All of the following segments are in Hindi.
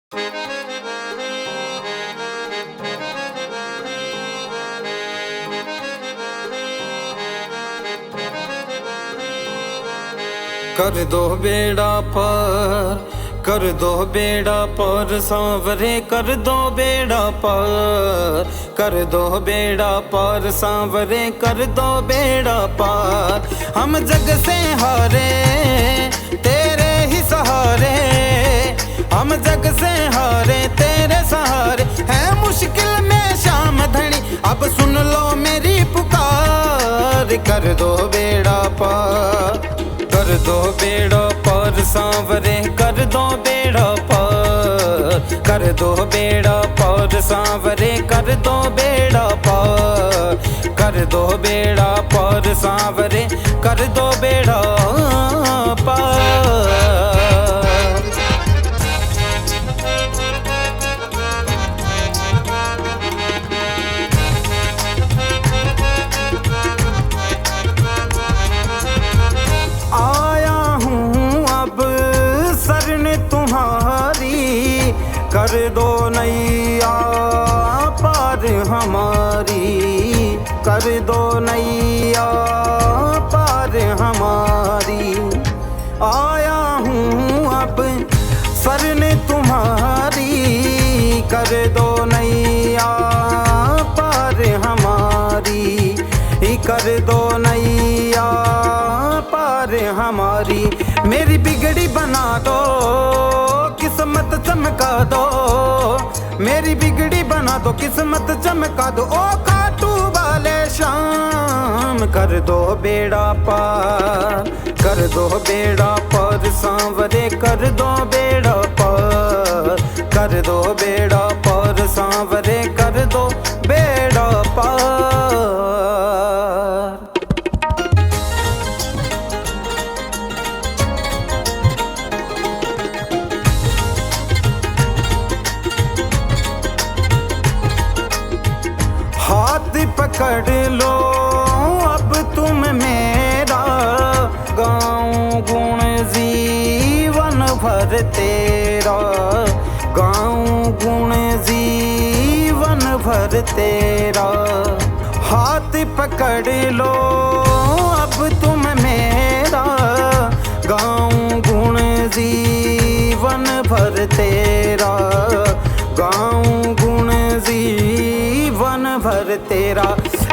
कर दो बेड़ा पार, कर दो बेड़ा पार सांवरे, कर दो बेड़ा पार, कर दो बेड़ा पार सांवरे, कर दो बेड़ा पार। हम जग से हारे तेरे ही सहारे, हम जग से हारे तेरे सहारे। है मुश्किल में शाम धनी, अब सुन लो मेरी पुकार। कर दो बेड़ा पार, कर दो बेड़ा पार सांवरे, कर दो बेड़ा पार, कर दो बेड़ा पार सांवरे, कर दो बेड़ा पार, कर दो बेड़ा पार सांवरे, कर दो बेड़ा पार। तुम्हारी कर दो नैया पार हमारी, कर दो नैया पार हमारी। आया हूँ अब शरण तुम्हारी, कर दो नैया पार हमारी, कर दो नैया पार हमारी। मेरी बिगड़ी बना दो, किस्मत चमका दो, मेरी बिगड़ी बना दो, किस्मत चमका दो। ओ खाटू वाले शाम कर दो बेड़ा पार, कर दो बेड़ा पार सांवरे, कर दो बेड़ा पार, कर दो बेड़ा पार सांवरे, कर दो बेड़ा पार। हाथ पकड़ लो अब तुम मेरा, गाऊं गुण जीवन भर तेरा, गाऊं गुण जीवन भर तेरा। हाथ पकड़ लो अब तुम मेरा, गाऊं गुण जीवन भर तेरा, गाऊं गुण जीवन भर तेरा।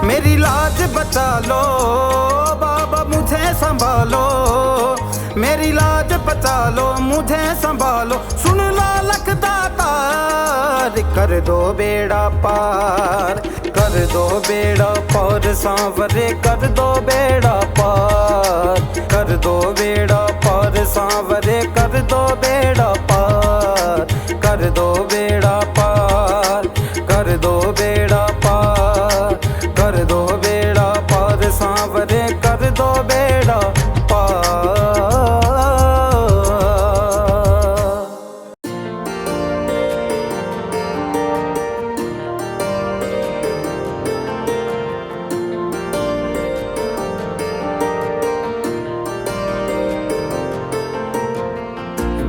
मेरी लाज बचा लो बाबा मुझे संभालो, मेरी लाज बचा लो मुझे संभालो। सुन लो लखदातार, कर दो बेड़ा पार, कर दो बेड़ा पार सांवरे, कर दो बेड़ा पार, कर दो बेड़ा पार सांवरे, कर दो बेड़ा पार, कर दो बेड़ा पार, कर दो बेड़ा पार, कर दो बेड़ा पार सांवरे, कर दो बेड़ा पार।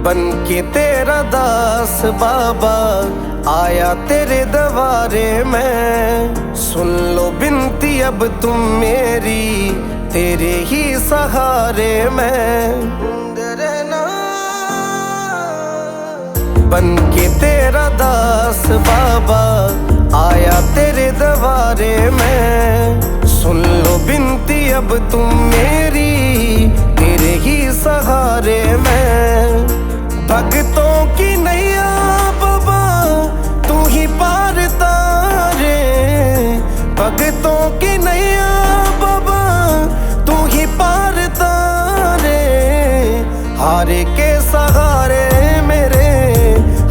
बन के तेरा दास बाबा आया तेरे दरबारे में, सुन लो बिनती अब तुम मेरी, तेरे ही सहारे में रहना। बन के तेरा दास बाबा आया तेरे दरबारे में, सुन लो बिनती अब तुम मेरी, तेरे ही सहारे में। भक्तों की नैया बाबा तू ही पार तारे, भक्तों की नैया बाबा तू ही पार तारे। हारे के सहारे मेरे,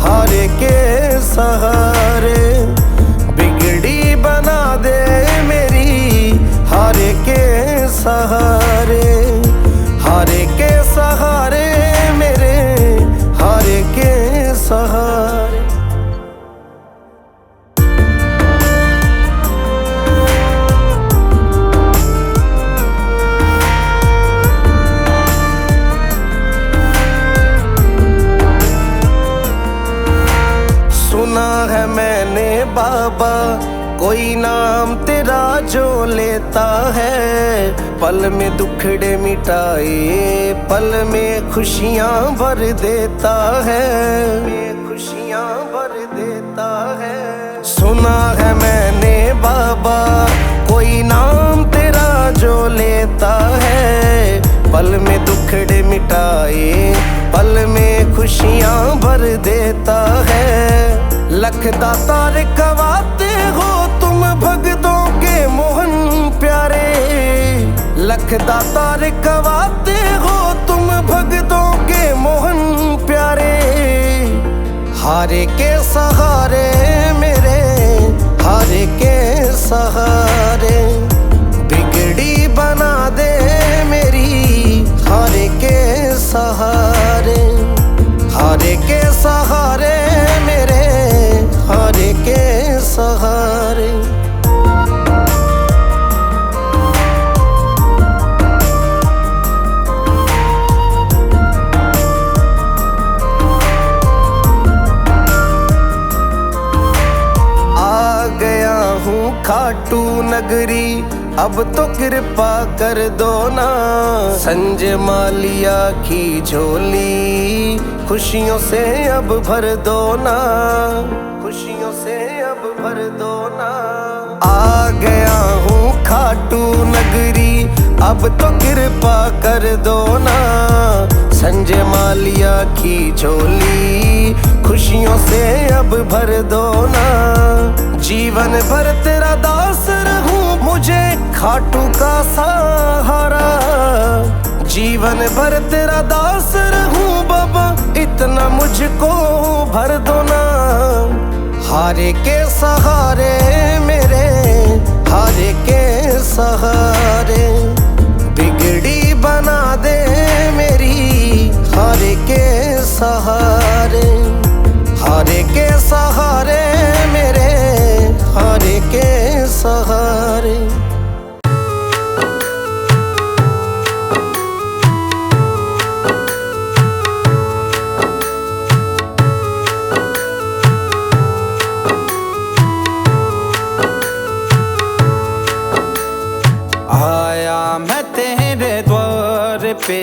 हारे के सहारे, बिगड़ी बना दे मेरी, हारे के सहारे, हारे के सहारे मेरे, हारे के है मैंने बाबा कोई नाम तेरा जो लेता है, पल में दुखड़े मिटाए पल में खुशियाँ भर देता है, खुशियाँ भर देता है। सुना है मैंने बाबा कोई नाम तेरा जो लेता है, पल में दुखड़े मिटाए पल में खुशियाँ भर देता है। लख दातार कवाते हो तुम भगतों के मोहन प्यारे, लख दातार कवाते हो तुम भगतों के मोहन प्यारे। हारे के सहारे मेरे हारे के सहारे, बिगड़ी बना दे मेरी हारे के सहारे, हारे के सहारे मेरे हारे के सहारे। आ गया हूँ खाटू नगरी अब तो कृपा कर दो ना, संजय मालिया की झोली खुशियों से अब भर दो ना, खुशियों से अब भर दो ना। आ गया हूँ खाटू नगरी अब तो कृपा कर दो ना, संजय मालिया की झोली खुशियों से अब भर दो ना। जीवन भर तेरा दास रहूं मुझे खाटू का सहारा, जीवन भर तेरा दास रहूं बाबा इतना मुझको भर दो ना। हारे के सहारे मेरे हारे के सहारे, बिगड़ी बना दे मेरी हारे के सहारे, हारे के सहारे मेरे हारे के सहारे। आया मैं तेरे द्वार पे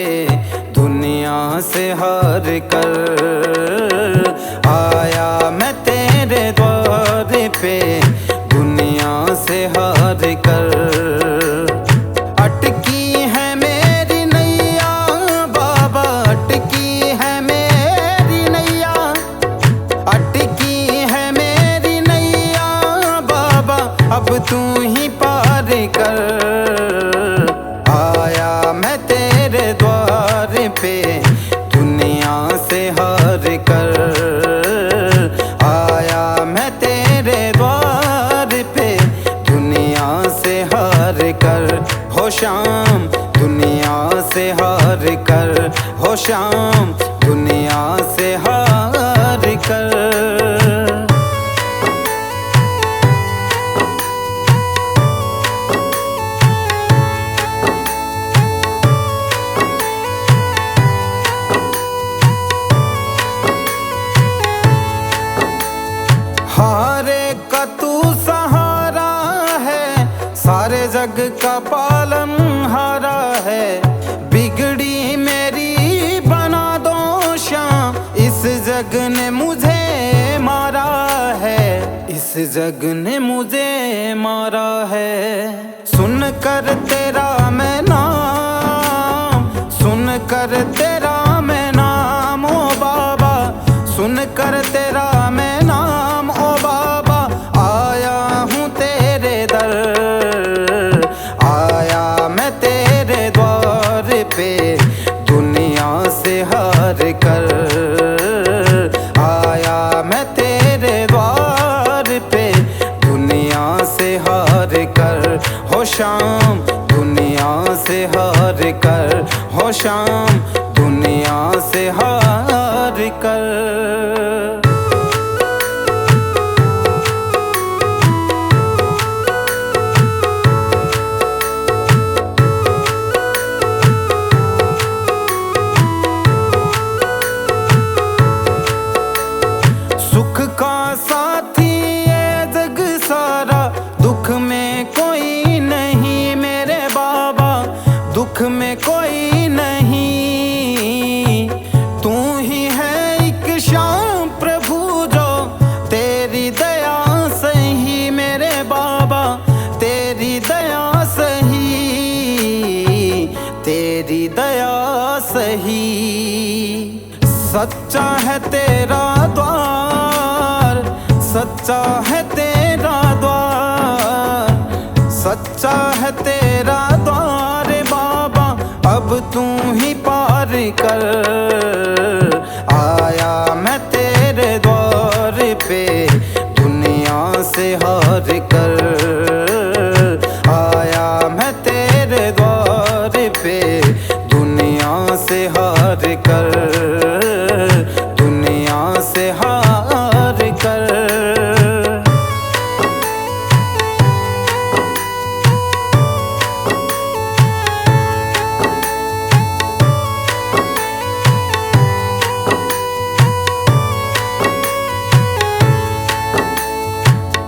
दुनिया से हार कर, आया मैं तेरे द्वार पे दुनिया से हार कर। अटकी है मेरी नैया बाबा अटकी है मेरी नैया, अटकी है मेरी नैया बाबा अब तू ही पार कर। आया मैं तेरे द्वार पे दुनिया से हार कर, आया मैं तेरे द्वार पे दुनिया से हार कर। हो शाम दुनिया से हार कर, हो शाम दुनिया से हार कर। हारे का तू सहारा है सारे जग का पालन हारा है, बिगड़ी मेरी बना दो शाम इस जग ने मुझे मारा है, इस जग ने मुझे मारा है। सुन कर तेरा मैं नाम, सुन कर तेरा मैं नाम ओ बाबा, सुन कर तेरा मैं नाम ओ बाबा। आया हूँ तेरे दर, आया मैं तेरे द्वार पे दुनिया से हार कर, आया मैं तेरे द्वार पे दुनिया से हार कर। हो शाम दुनिया से हार कर, हो शाम दुनिया से हार कर। सच्चा है तेरा द्वार, सच्चा है तेरा द्वार, सच्चा है तेरा द्वार बाबा, अब तू ही पार कर। आया मैं तेरे द्वार पे दुनिया से हार कर, आया मैं तेरे द्वार पे दुनिया से हार कर, दुनिया से हार कर।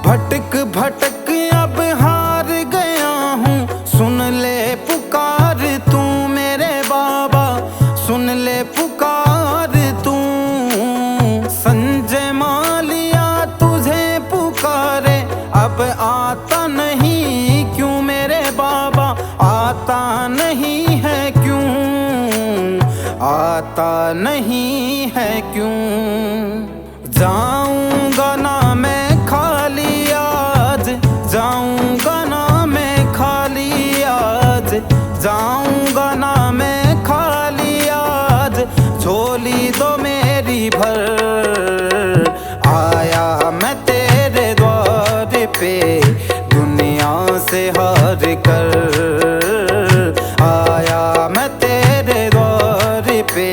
भटक भटक अब हार गया हूँ, सुन ले पुकार तू मेरे बाबा, सुन ले पुकार तू। संजय मालिया तुझे पुकारे, अब आता नहीं क्यों मेरे बाबा, आता नहीं है क्यों, आता नहीं है क्यों। जाऊंगा ना मैं खाली आज, जाऊंगा ना मैं खाली आज, जाऊंगा ना मैं खाली आज, झोली दो मेरी भर। आया मैं तेरे द्वार पे दुनिया से हार कर, आया मैं तेरे द्वार पे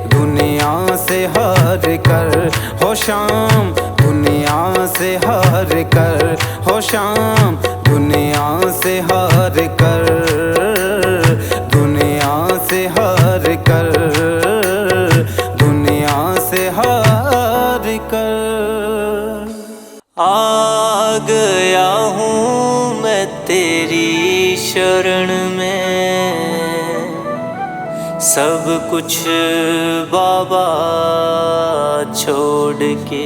दुनिया से हार कर। हो शाम दुनिया से हार कर, हो शाम दुनिया से हार कर, दुनिया से हार कर, दुनिया से हार कर। आ गया हूँ मैं तेरी शरण में, सब कुछ बाबा छोड़ के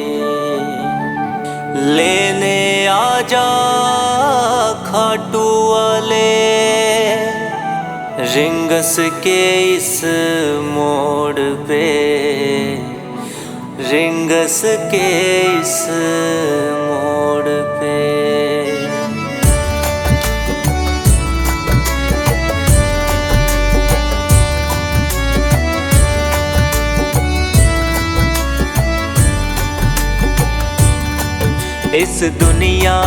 लेने आजा खाटू वाले, रिंगस के इस मोड़ पे, रिंगस के इस मोड़ पे। इस दुनिया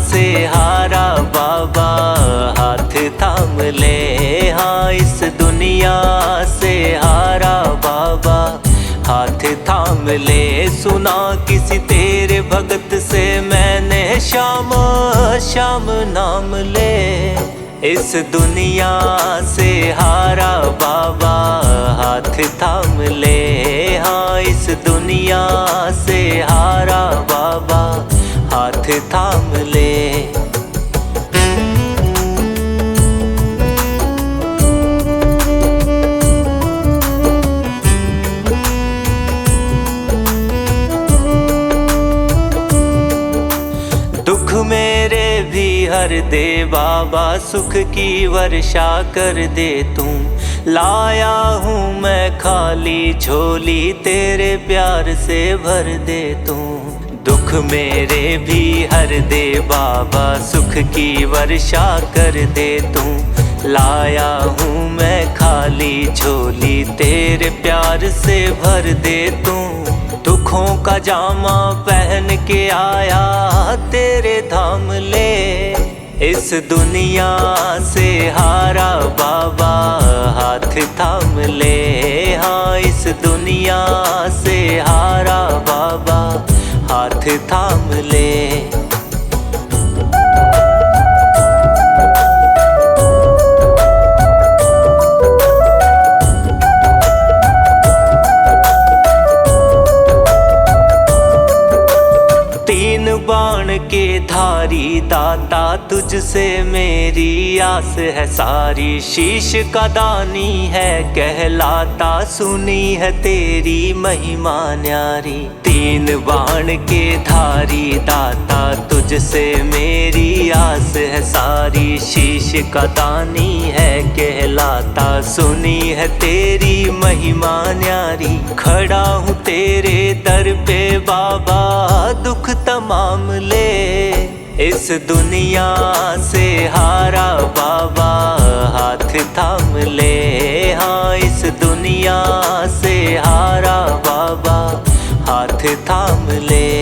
से हारा बाबा हाथ थाम ले, हाँ इस दुनिया से हारा बाबा हाथ थाम ले। सुना किसी तेरे भगत से मैंने श्याम श्याम नाम ले, इस दुनिया से हारा बाबा हाथ थाम ले, हाँ इस दुनिया से हारा बाबा हाथ थाम ले। दुख मेरे भी हर दे बाबा, सुख की वर्षा कर दे तू। लाया हूँ मैं खाली झोली, तेरे प्यार से भर दे तू। दुख मेरे भी हर दे बाबा, सुख की वर्षा कर दे तू। लाया हूँ मैं खाली झोली, तेरे प्यार से भर दे तू। दुखों का जामा पहन के आया तेरे धाम ले, इस दुनिया से हारा बाबा हाथ थाम ले, हाँ इस दुनिया से हारा बाबा हाथ थाम ले। तीन बाण के धारी दाता, तुझसे मेरी आस है सारी। शीश का दानी है कहलाता, सुनी है तेरी महिमा न्यारी। तीन बाण के धारी दाता, तुझसे मेरी आस है सारी। शीश का दानी है कहलाता, सुनी है तेरी महिमा न्यारी। खड़ा हूँ तेरे दर पे बाबा, दुख तमाम ले। इस दुनिया से हारा बाबा, हाथ थाम ले। हाँ, इस दुनिया से हारा बाबा, हाथ थाम ले।